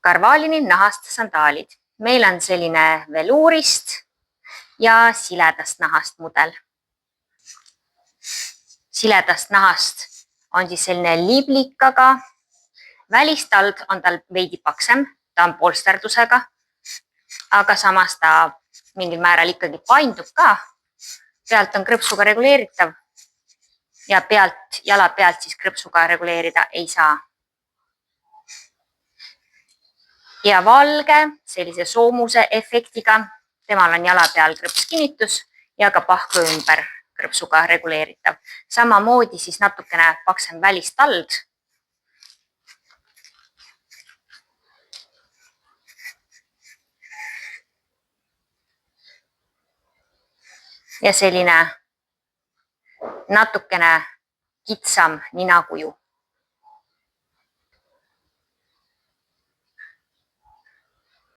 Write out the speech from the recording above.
Carvalini nahast sandaalid. Meil on selline veluurist ja siledast nahast mudel. Siledast nahast on siis selline liblikaga. Välistald on tal veidi paksem, ta on polsterdusega, aga samas ta mingil määral ikkagi paindub ka. Pealt on krõpsuga reguleeritav ja jala pealt siis krõpsuga reguleerida ei saa. Ja valge sellise soomuse efektiga, temal on jala peal krõpskinnitus ja ka pahku ümber krõpsuga reguleeritav. Samamoodi siis natukene paksem välistald. Ja selline natukene kitsam ninakuju.